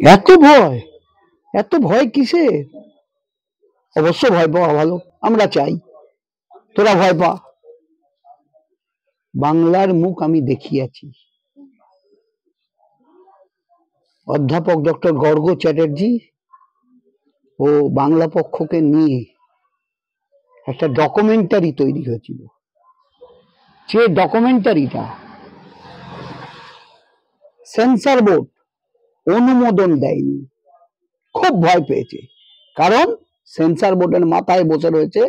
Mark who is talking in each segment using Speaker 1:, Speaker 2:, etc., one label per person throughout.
Speaker 1: এত ভয়, এত ভয় কিসের? অবশ্য ভয় পাওয়া ভালো, আমরা চাই তোরা ভয় পা। বাংলার মুখ আমি দেখিয়াছি। অধ্যাপক ডক্টর গর্গ চ্যাটার্জি ও বাংলা পক্ষকে নিয়ে একটা ডকুমেন্টারি তৈরি হয়েছিল। যে ডকুমেন্টারিটা সেন্সর বোর্ড অনুমোদন দেয়নি, খুব ভয় পেয়েছে। কারণ সেন্সর বোর্ডের মাথায় বসে রয়েছে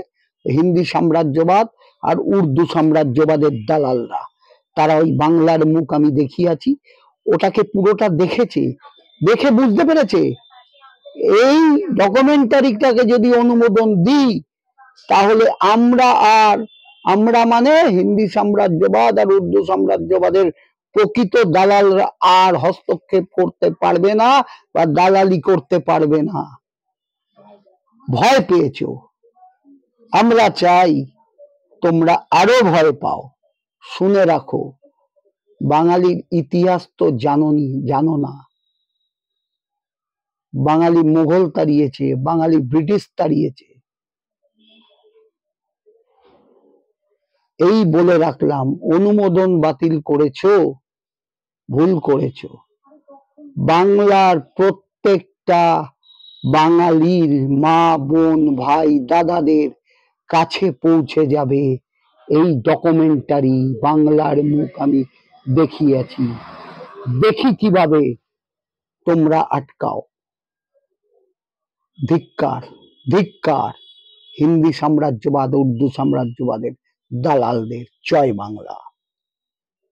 Speaker 1: হিন্দি সাম্রাজ্যবাদ আর উর্দু সাম্রাজ্যবাদের দালালরা। তারা ওই বাংলার মুখ আমি দেখিয়াছি ওটাকে পুরোটা দেখেছে, দেখে বুঝতে পেরেছে এই ডকুমেন্টারিটাকে যদি অনুমোদন দিই তাহলে আমরা মানে হিন্দি সাম্রাজ্যবাদ আর উর্দু সাম্রাজ্যবাদের প্রকৃত দালালরা আর হস্তক্ষেপ করতে পারবে না বা দালালি করতে পারবে না। ভয় পেয়েছো, আমরা চাই তোমরা আরো ভয় পাও। শুনে রাখো, বাঙালির ইতিহাস তো জানো না। বাঙালি মুঘল তাড়িয়েছে, বাঙালি ব্রিটিশ তাড়িয়েছে। এই বলে রাখলাম, অনুমোদন বাতিল করেছো, ভুল করেছো। বাংলার প্রত্যেকটা বাঙালির মা বোন ভাই দাদাদের কাছে পৌঁছে যাবে এই ডকুমেন্টারি বাংলার মুখ আমি দেখিয়েছি। দেখি কিভাবে তোমরা আটকাও। ধিক্কার, ধিক্কার হিন্দি সাম্রাজ্যবাদ উর্দু সাম্রাজ্যবাদের দালালদের। জয় বাংলা।